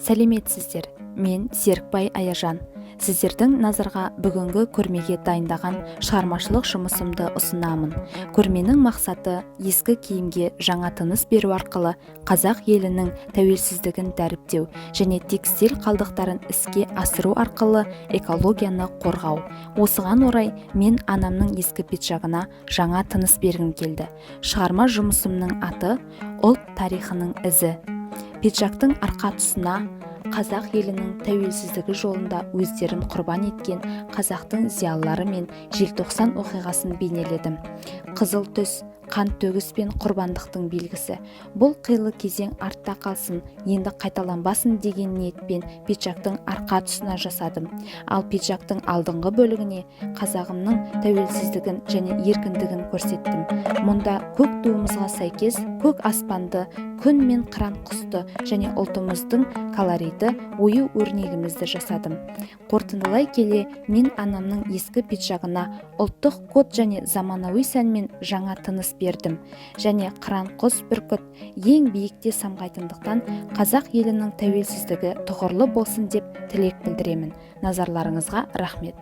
Сәлеметсіздер, мен Серікбай Аяжан. Сіздердің назарға бүгінгі көрмеге дайындаған шығармашылық жұмысымды ұсынамын. Көрменің мақсаты ескі киімге жаңа тыныс беру арқылы қазақ елінің тәуелсіздігін дәріптеу және текстиль қалдықтарын іске асыру арқылы экологияны қорғау. Осыған орай мен анамның ескі пиджагына жаңа тыныс бергім келді. Шығарма жұмысымның аты «Ұлт тарихының ізі». Пиджактың арқа тұсына қазақ елінің тәуелсіздігі жолында өздерін құрбан еткен қазақтың зиялылары мен желтоқсан оқиғасын бейнеледім. Қызыл түс, қан төгіс пен құрбандықтың белгісі. Бұл қилы кезең артта қалсын, енді қайталанбасын деген ниетпен пиджактың арқа тұсына жасадым. Ал пиджактың алдыңғы бөлігіне қазағымның тәуелсіздігін және еркіндігін көрсеттім. Мұнда көк туымызға сәйкес көк аспанды, күн мен қыран құсты және ұлтымыздың колориті, ою өрнегімізді жасадым. Қорытындылай келе, мен анамның ескі пиджагына ұлттық код және заманауи сәнмен жаңа тыныс бердім. Және қыран құс бүркіт ең биікте самғайтындықтан қазақ елінің тәуелсіздігі тұғырлы болсын деп тілек білдіремін. Назарларыңызға рахмет.